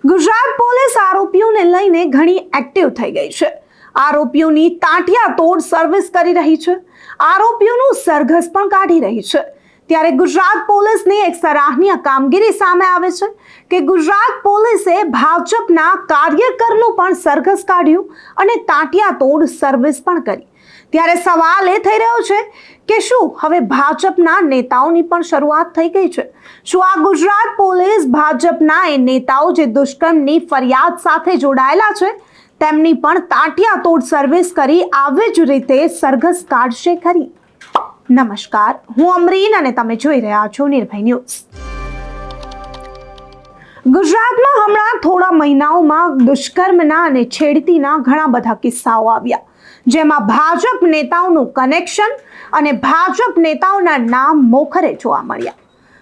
Gujarat police આરોપીઓને લઈને ઘણી એક્ટિવ થઈ ગઈ છે। આરોપીઓની તાંટિયાતોડ સર્વિસ કરી રહી છે। આરોપીઓનું સરઘસ પણ કાઢી રહી છે। ત્યારે ગુજરાત પોલીસની એક સરાહનીય કામગીરી સામે આવે છે કે ગુજરાત પોલીસે ભાજપના કાર્યકરનું પણ સરઘસ કાઢ્યું અને તાંટિયાતોડ સર્વિસ પણ કરી। ત્યારે સવાલ એ થઈ રહ્યો છે કે શું હવે ભાજપના નેતાઓની પણ શરૂઆત થઈ ગઈ છે? શું આ ગુજરાત પોલીસ ભાજપના એ નેતાઓ જે દુષ્કર્મની ફરિયાદ સાથે જોડાયેલા છે તેમની પણ તાંટિયાતોડ સર્વિસ કરી આવી જ રીતે સરઘસ કાઢશે ખરી? નમસ્કાર, હું અમરીન અને તમે જોઈ રહ્યા છો નિર્ભય ન્યૂઝ। ગુજરાતમાં હમણાં થોડા મહિનાઓમાં દુષ્કર્મના અને છેડતીના ઘણા બધા કિસ્સાઓ આવ્યા, જેમાં ભાજપ નેતાઓનું કનેક્શન અને ભાજપ નેતાઓના નામ મોખરે જોવા મળ્યા।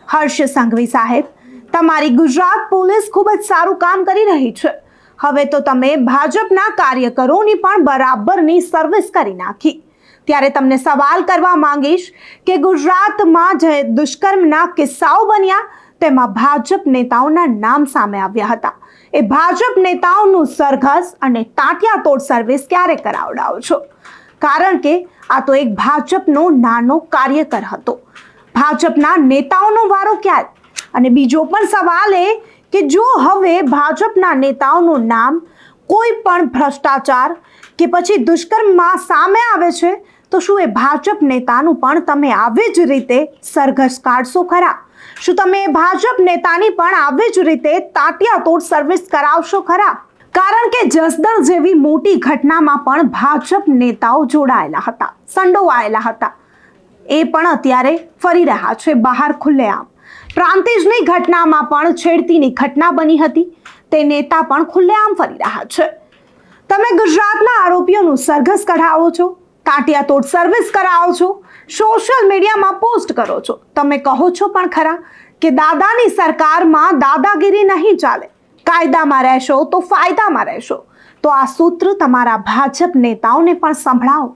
હર્ષ સંઘવી સાહેબ, તમારી ગુજરાત પોલીસ ખૂબ જ સારું કામ કરી રહી છે। હવે તો તમે ભાજપના કાર્યકરોની પણ બરાબરની સર્વિસ કરી નાખી। ત્યારે તમને સવાલ કરવા માંગીશ કે ગુજરાતમાં જે દુષ્કર્મના કિસ્સાઓ બન્યા તેમાં ભાજપ નેતાઓના નામ સામે આવ્યા હતા। એ ભાજપ નેતાઓનું સરઘસ અને તાંટિયાતોડ સર્વિસ ક્યારે કરાવડાવો છો? કારણ કે આ તો એક ભાજપનો નાનો કાર્યકર હતો। ભાજપના નેતાઓનો વારો ક્યારે? અને બીજો પણ સવાલ એ કે જો હવે ભાજપના નેતાઓનું નામ કોઈ પણ ભ્રષ્ટાચાર કે પછી દુષ્કર્મમાં સામે આવે છે તો શું એ ભાજપ નેતાનું પણ તમે આવી જ રીતે સરઘસ કાઢશો ખરા? શું તમે ભાજપ નેતાની પણ આવી જ રીતે તાંટિયાતોડ સર્વિસ કરાવશો ખરા? કારણ કે જસદણ જેવી મોટી ઘટનામાં પણ ભાજપ નેતાઓ જોડાયેલા હતા, સંડોવાયેલા હતા। એ પણ અત્યારે ફરી રહ્યા છે બહાર ખુલ્લેઆમ। પ્રાંતિજની ઘટનામાં પણ છેડતીની ઘટના બની હતી, તે નેતા પણ ખુલ્લેઆમ ફરી રહ્યા છે। તમે ગુજરાતના આરોપીઓનું સરઘસ કઢાવો છો, તાંટિયાતોડ સર્વિસ કરાવો છો, સોશિયલ મીડિયામાં પોસ્ટ કરો છો। તમે કહો છો પણ ખરા કે દાદાની સરકારમાં દાદાગીરી નહીં ચાલે, કાયદામાં રહેશો તો ફાયદામાં રહેશો। તો આ સૂત્ર તમારા ભાજપ નેતાઓને પણ સંભળાવો।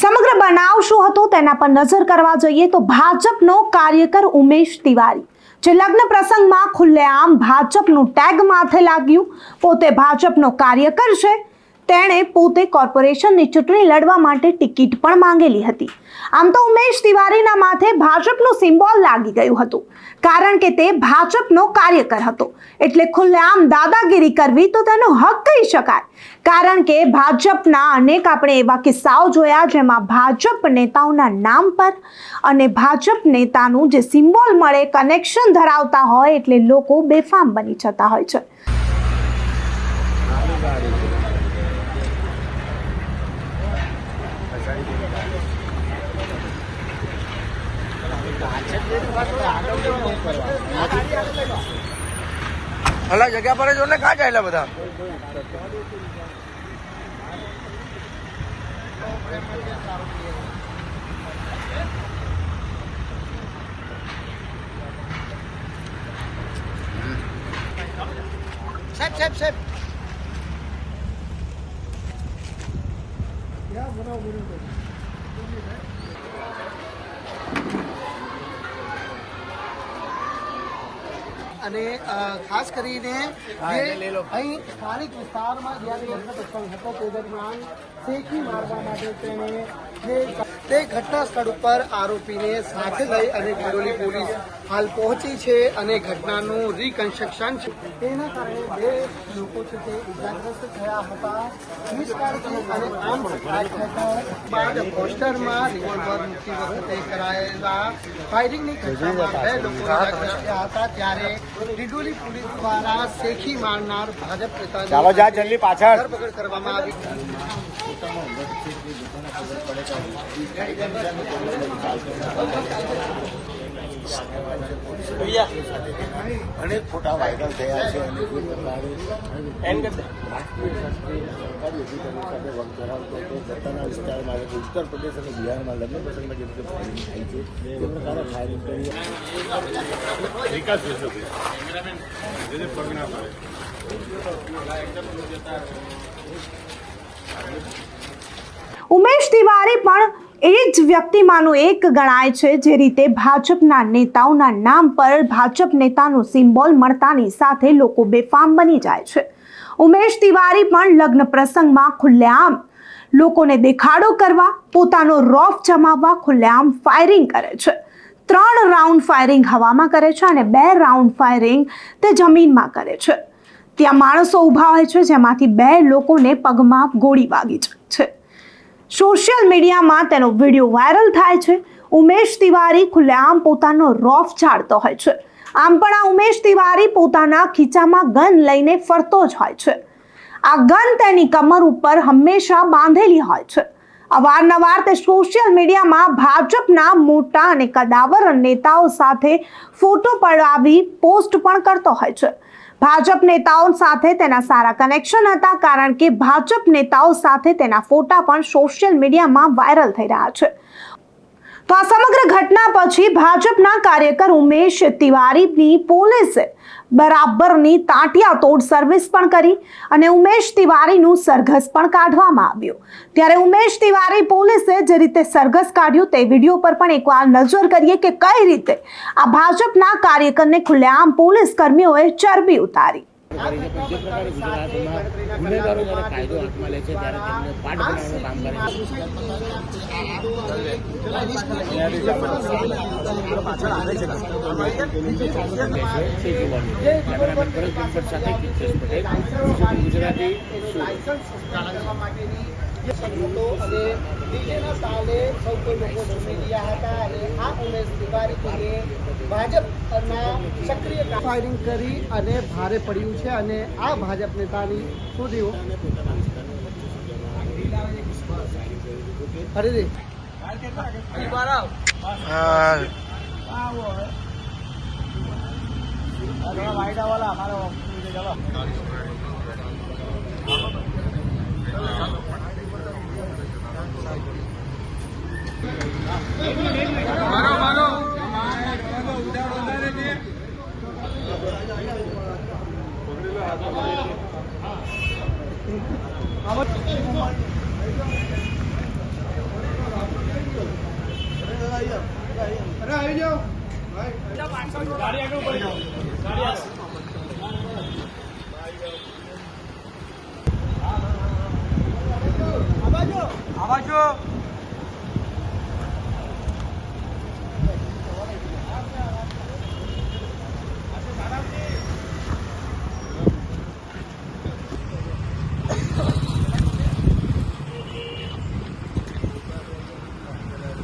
સમગ્ર બનાવ શું હતો તેના પર નજર કરવા જઈએ તો ભાજપનો કાર્યકર ઉમેશ તિવારી, જે લગ્ન પ્રસંગમાં ખુલ્લેઆમ ભાજપનું ટેગ માથે લાગ્યું, પોતે ભાજપનો કાર્યકર છે, તેણે પોતે કોર્પોરેશનની ચૂંટણી લડવા માટે ટિકિટ પણ માંગેલી હતી। આમ તો ઉમેશ તિવારીના માથે ભાજપનું સિમ્બોલ લાગી ગયું હતું, કારણ કે તે ભાજપનો કાર્યકર હતો, એટલે ખુલ્લેઆમ દાદાગીરી કરવી તો તેનો હક કહી શકાય। કારણ કે ભાજપના અનેક આપણે એવા કિસ્સાઓ જોયા જેમાં ભાજપ નેતાઓના નામ પર અને ભાજપ નેતાનું જે સિમ્બોલ મળે, કનેક્શન ધરાવતા હોય એટલે લોકો બેફામ બની જતા હોય છે। અલા જગ્યા પર જો ને કાં ચાલ્યા બધા? સાહેબ અને ખાસ કરીને અહીં સ્થાનિક વિસ્તારમાં જ્યારે લગ્ન પ્રસંગ હતો તે દરમિયાન શેકી મારવા માટે તેણે તે ઘટના સ્થળ ઉપર આરોપીને સાથે લઈ અને ગિરોલી પોલીસ હાલ પહોંચી છે અને ઘટનાનું રિકન્સ્ટ્રક્શન છે, તેના કારણે બે લોકો છે તે ઇજાગ્રસ્ત થયા હતા। નિષ્કાળજી અને બાદ પોસ્ટરમાં રિવોલ્વર મૂકી વખતે કરાયેલા ફાયરિંગની ઘટનામાં બે લોકો ઇજાગ્રસ્ત થયા હતા। ત્યારે ડિડોલી પોલીસ દ્વારા શેખી મારનાર ભાજપ નેતાની ધરપકડ કરવામાં આવી। અનેક ફોટા વાયરલ થયા છે અને જે પ્રકારે જતાના વિસ્તારમાં ઉત્તર પ્રદેશ અને બિહારમાં લગ્ન પ્રસંગમાં જે રીતે ફાયરિંગ થાય છે તે પ્રકારે ફાયરિંગ કરી ઉમેશ તિવારી પણ એ જ વ્યક્તિમાંનો એક ગણાય છે જે રીતે ભાજપના નેતાઓના નામ પર ભાજપ નેતાનું સિમ્બોલ મળતાની સાથે લોકો બેફામ બની જાય છે. ઉમેશ તિવારી પણ લગ્ન પ્રસંગમાં ખુલ્લેઆમ લોકોને દેખાડો કરવા, પોતાનો રોફ જમાવવા ખુલ્લેઆમ ફાયરિંગ કરે છે. 3 રાઉન્ડ ફાયરિંગ હવામાં કરે છે અને 2 રાઉન્ડ ફાયરિંગ તે જમીનમાં કરે છે. ત્યાં માણસો ઊભા હોય છે, જેમાંથી 2 લોકોને પગમાં ગોળી વાગી જાય છે. સોશિયલ મીડિયામાં તેનો વિડીયો વાયરલ થાય છે. ઉમેશ તિવારી ખુલ્લેઆમ પોતાનો રોફ ઝાડતો હોય છે. આમ પણ આ ઉમેશ તિવારી પોતાના ખીચામાં ગન લઈને ફરતો જ હોય છે. આ ગન તેની કમર ઉપર હંમેશા બાંધેલી હોય છે. અવારનવાર તે સોશિયલ મીડિયામાં ભાજપના મોટા અને કદાવર નેતાઓ સાથે ફોટો પડાવી પોસ્ટ પણ કરતો હોય છે. ભાજપ નેતાઓ સાથે તેના સારા કનેક્શન હતા, કારણ કે ભાજપ નેતાઓ સાથે તેના ફોટા પણ સોશિયલ મીડિયામાં વાયરલ થઈ રહ્યા છે. તો આ સમગ્ર ઘટના પછી ભાજપના કાર્યકર ઉમેશ તિવારીની પોલીસે બરાબરની તાંટિયા તોડ સર્વિસ પણ કરી અને ઉમેશ તિવારીનું સરઘસ પણ કાઢવામાં આવ્યું. ત્યારે ઉમેશ તિવારી પોલીસે જે રીતે સરઘસ કાઢ્યું તે વિડીયો પર પણ એકવાર નજર કરીએ કે કઈ રીતે આ ભાજપના કાર્યકરને ખુલ્લેઆમ પોલીસ કર્મીઓએ ચરબી ઉતારી. જે પ્રકારે ગુજરાતમાં ગુનેગારો જ્યારે કાયદો હાથમાં લે છે ત્યારે તેમને પાઠ બનાવવાનું સક્રિય ફાયરિંગ કરી અને ભારે પડ્યું છે અને આ ભાજપ નેતાની શું થયું? હરીજી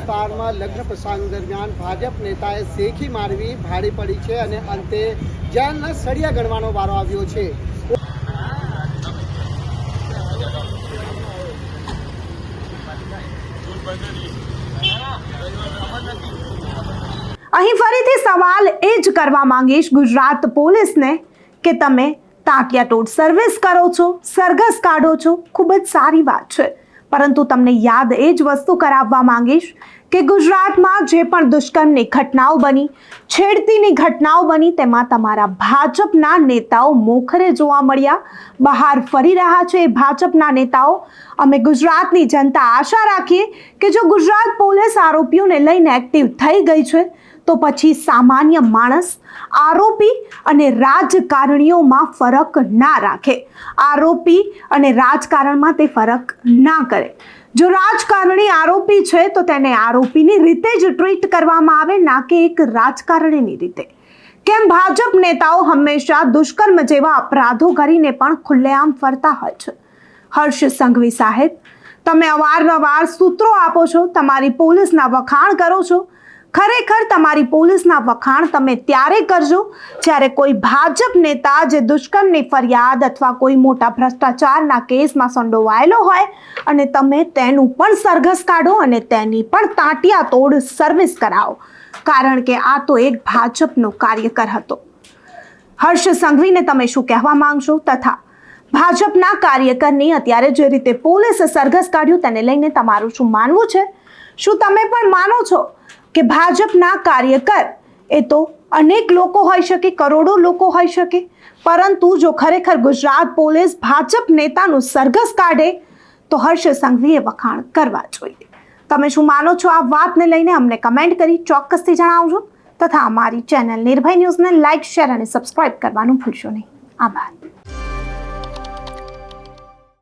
વિસ્તારમાં લગ્ન પ્રસંગ દરમિયાન ભાજપ નેતાએ શેખી મારવી ભારે પડી છે અને અંતે જેલના સળિયા ગણવાનો વારો આવ્યો છે. અહીં ફરીથી સવાલ એ જ કરવા માંગીશ ગુજરાત પોલીસને કે તમે તાંટિયા તોડ સર્વિસ કરો છો, સરઘસ કાઢો છો, ખૂબ જ સારી વાત છે, પરંતુ તમને યાદ એ જ વસ્તુ કરાવવા માંગીશ કે ગુજરાતમાં જે પણ દુષ્કર્મની ઘટનાઓ બની, છેડતીની ઘટનાઓ બની, તેમાં તમારા ભાજપના નેતાઓ મોખરે જોવા મળ્યા, બહાર ફરી રહ્યા છે. ભાજપના નેતાઓ અમે ગુજરાતની જનતા આશા રાખીએ કે જો ગુજરાત પોલીસ આરોપીઓને લઈને એક્ટિવ થઈ ગઈ છે તો પછી સામાન્ય માણસ આરોપી અને રાજકારણીઓમાં ફરક ના રાખે, આરોપી અને રાજકારણમાં તે ફરક ના કરે. જો રાજકારણી આરોપી છે તો તેને આરોપીની રીતે જ ટ્રીટ કરવામાં આવે, ના કે એક રાજકારણીની રીતે. કેમ ભાજપ નેતાઓ હંમેશા દુષ્કર્મ જેવા અપરાધો કરીને પણ ખુલ્લેઆમ ફરતા હોય છે? હર્ષ સંઘવી સાહેબ, તમે અવારનવાર સૂત્રો આપો છો, તમારી પોલીસના વખાણ કરો છો. ખરેખર તમારી પોલીસના વખાણ તમે ત્યારે કરજો જ્યારે કોઈ ભાજપ નેતા જે દુષ્કર્મની ફરિયાદ અથવા કોઈ મોટા ભ્રષ્ટાચારના કેસમાં સંડોવાયેલો હોય અને તમે તેનું પણ સરઘસ કાઢો અને તેની પણ તાંટિયા તોડ સર્વિસ કરાવો, કારણ કે આ તો એક ભાજપનો કાર્યકર હતો. હર્ષ સંઘવીને તમે શું કહેવા માંગશો, તથા ભાજપના કાર્યકરની અત્યારે જે રીતે પોલીસે સરઘસ કાઢ્યું તેને લઈને તમારું શું માનવું છે? શું તમે પણ માનો છો કે ભાજપના કાર્યકર એ તો અનેક લોકો હોઈ શકે, કરોડો લોકો હોઈ શકે, પરંતુ જો ખરેખર ગુજરાત પોલીસ ભાજપ નેતાનું સરઘસ કાઢે તો હર્ષ સંઘવીએ વખાણ કરવા જોઈએ. તમે શું માનો છો આ વાતને લઈને અમને કમેન્ટ કરી ચોક્કસથી જણાવજો તથા અમારી ચેનલ નિર્ભય ન્યૂઝને લાઇક, શેર અને સબસ્ક્રાઇબ કરવાનું ભૂલશો નહીં. આભાર.